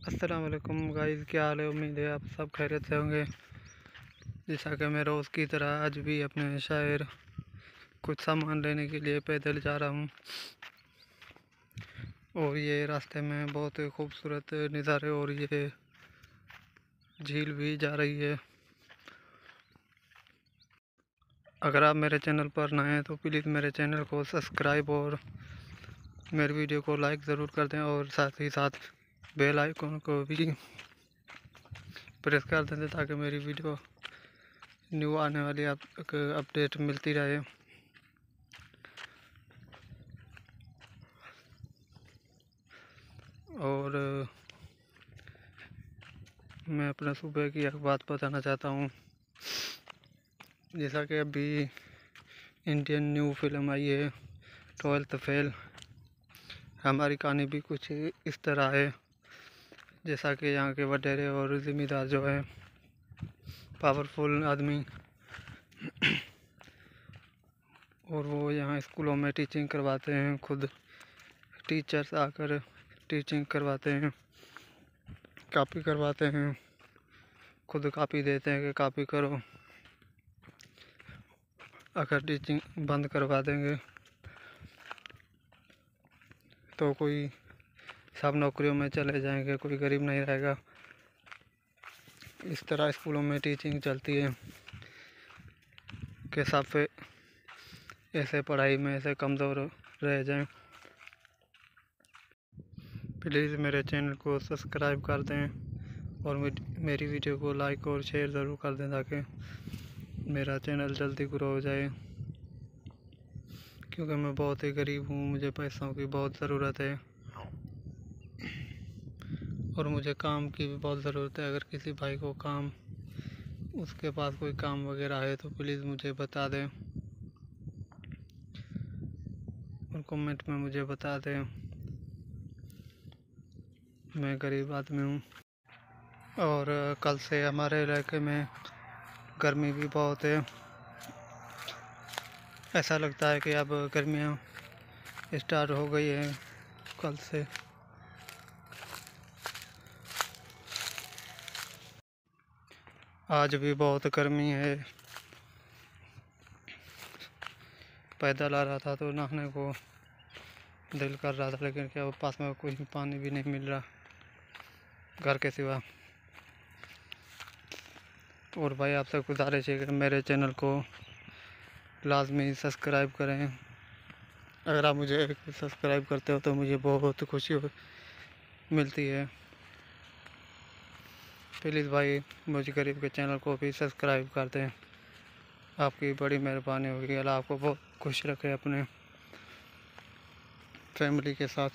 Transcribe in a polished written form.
अस्सलाम वालेकुम गाइस, क्या हाल है। उम्मीद है आप सब खैरियत से होंगे। जैसा कि मैं रोज़ की तरह आज भी अपने शहर कुछ सामान लेने के लिए पैदल जा रहा हूँ। और ये रास्ते में बहुत ही खूबसूरत नज़ारे और ये झील भी जा रही है। अगर आप मेरे चैनल पर नए हैं तो प्लीज़ मेरे चैनल को सब्सक्राइब और मेरे वीडियो को लाइक ज़रूर कर दें और साथ ही साथ बेल आइकन को भी प्रेस कर दें ताकि मेरी वीडियो न्यू आने वाली अपडेट मिलती रहे। और मैं अपना सुबह की एक बात बताना चाहता हूँ। जैसा कि अभी इंडियन न्यू फिल्म आई है 12th फेल, हमारी कहानी भी कुछ इस तरह है। जैसा कि यहाँ के वडेरे और ज़िम्मेदार जो है पावरफुल आदमी और वो यहाँ स्कूलों में टीचिंग करवाते हैं, खुद टीचर्स आकर टीचिंग करवाते हैं, कॉपी करवाते हैं, खुद कॉपी देते हैं कि कॉपी करो। अगर टीचिंग बंद करवा देंगे तो कोई सब नौकरियों में चले जाएंगे, कोई गरीब नहीं रहेगा। इस तरह स्कूलों में टीचिंग चलती है कि सब ऐसे पढ़ाई में ऐसे कमज़ोर रह जाएं। प्लीज़ मेरे चैनल को सब्सक्राइब कर दें और मेरी वीडियो को लाइक और शेयर ज़रूर कर दें ताकि मेरा चैनल जल्दी ग्रो हो जाए। क्योंकि मैं बहुत ही गरीब हूँ, मुझे पैसों की बहुत ज़रूरत है और मुझे काम की भी बहुत ज़रूरत है। अगर किसी भाई को काम, उसके पास कोई काम वगैरह है तो प्लीज़ मुझे बता दें और कमेंट में मुझे बता दें। मैं गरीब आदमी हूँ और कल से हमारे इलाके में गर्मी भी बहुत है। ऐसा लगता है कि अब गर्मियाँ स्टार्ट हो गई है कल से। आज भी बहुत गर्मी है। पैदल आ रहा था तो नहाने को दिल कर रहा था, लेकिन क्या पास में कोई पानी भी नहीं मिल रहा घर के सिवा। और भाई आपसे गुजारिश है कि मेरे चैनल को लाजमी सब्सक्राइब करें। अगर आप मुझे सब्सक्राइब करते हो तो मुझे बहुत खुशी मिलती है। प्लीज़ भाई मुझे गरीब के चैनल को भी सब्सक्राइब कर दें, आपकी बड़ी मेहरबानी होगी। अल्लाह आपको बहुत खुश रखे अपने फैमिली के साथ।